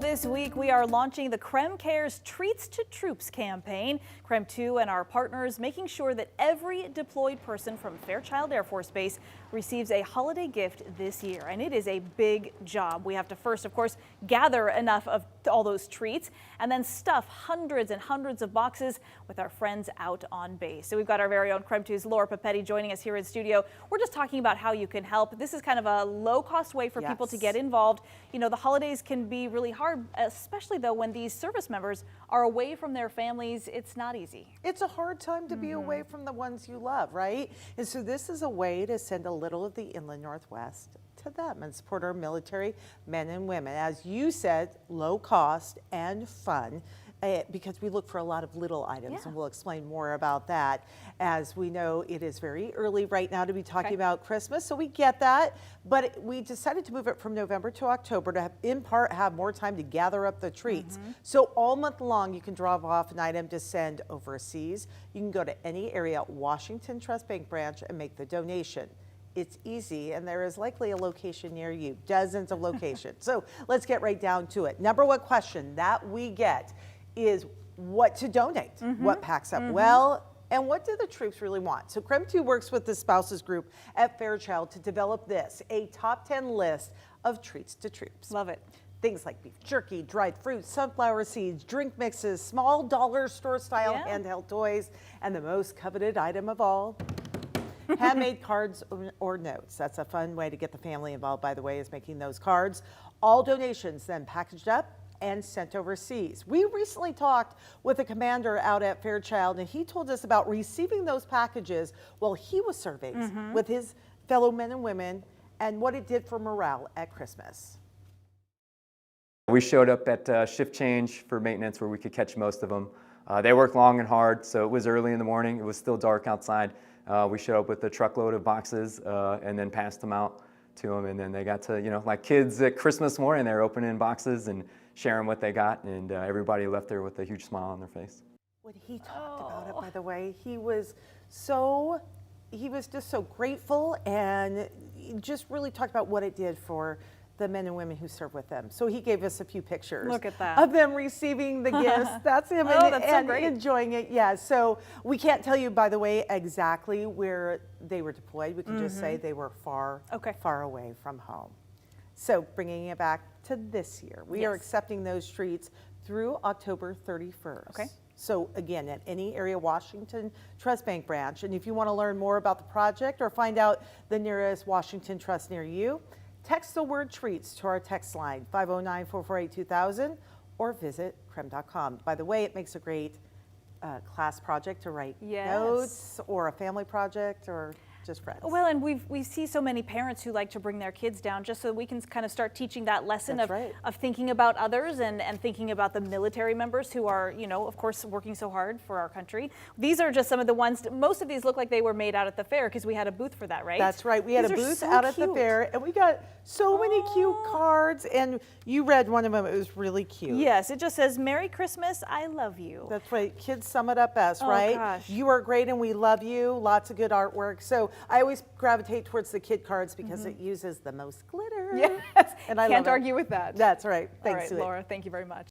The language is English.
This week, we are launching the KREM Cares Treats to Troops campaign. KREM 2 and our partners making sure that every deployed person from Fairchild Air Force Base receives a holiday gift this year. And it is a big job. We have to first, of course, gather enough of all those treats and then stuff hundreds and hundreds of boxes with our friends out on base. So we've got our very own KREM 2's Laura Papetti joining us here in studio. We're just talking about how you can help. This is kind of a low-cost way for people to get involved. You know, the holidays can be really hard, especially though when these service members are away from their families. It's not easy. It's a hard time to be away from the ones you love, right? And so this is a way to send a little of the inland Northwest to them and support our military men and women. As you said, low cost and fun. Because we look for a lot of little items, and we'll explain more about that. As we know, it is very early right now to be talking about Christmas, so we get that. But we decided to move it from November to October to in part have more time to gather up the treats. So all month long, you can drop off an item to send overseas. You can go to any area at Washington Trust Bank branch and make the donation. It's easy, and there is likely a location near you, dozens of locations. So let's get right down to it. Number one question that we get is what to donate, what packs up well, and what do the troops really want? So KREM 2 works with the spouses group at Fairchild to develop this, a top 10 list of treats to troops. Love it. Things like beef jerky, dried fruits, sunflower seeds, drink mixes, small dollar store style handheld toys, and the most coveted item of all, handmade cards or notes. That's a fun way to get the family involved, by the way, is making those cards. All donations then packaged up and sent overseas. We recently talked with a commander out at Fairchild, and he told us about receiving those packages while he was serving with his fellow men and women and what it did for morale at Christmas. We showed up at shift change for maintenance where we could catch most of them. They worked long and hard, so it was early in the morning. It was still dark outside. We showed up with a truckload of boxes and then passed them out to them, and then they got to, you know, like kids at Christmas morning, they're opening boxes and sharing what they got, and everybody left there with a huge smile on their face. When he talked about it, by the way, he was just so grateful and just really talked about what it did for the men and women who serve with them. So he gave us a few pictures. Look at that. Of them receiving the gifts. That's him and so enjoying it. Yeah, so we can't tell you, by the way, exactly where they were deployed. We can just say they were far away from home. So bringing it back to this year, we are accepting those treats through October 31st. So again, at any area Washington Trust Bank branch. And if you want to learn more about the project or find out the nearest Washington Trust near you, text the word treats to our text line 509-448-2000 or visit krem.com. By the way, it makes a great class project to write notes, or a family project, or just friends. Well, and we see so many parents who like to bring their kids down just so we can kind of start teaching that lesson of thinking about others and thinking about the military members who are, you know, of course, working so hard for our country. These are just some of the ones, most of these look like they were made out at the fair because we had a booth for that, right? That's right. We had a booth out at the fair, and we got so many cute cards, and you read one of them. It was really cute. Yes, it just says, "Merry Christmas, I love you." That's right. Kids sum it up best, right? Gosh. You are great and we love you. Lots of good artwork. So I always gravitate towards the kid cards because it uses the most glitter. Yes, and I can't argue with that. That's right. Thanks, All right, Laura, thank you very much.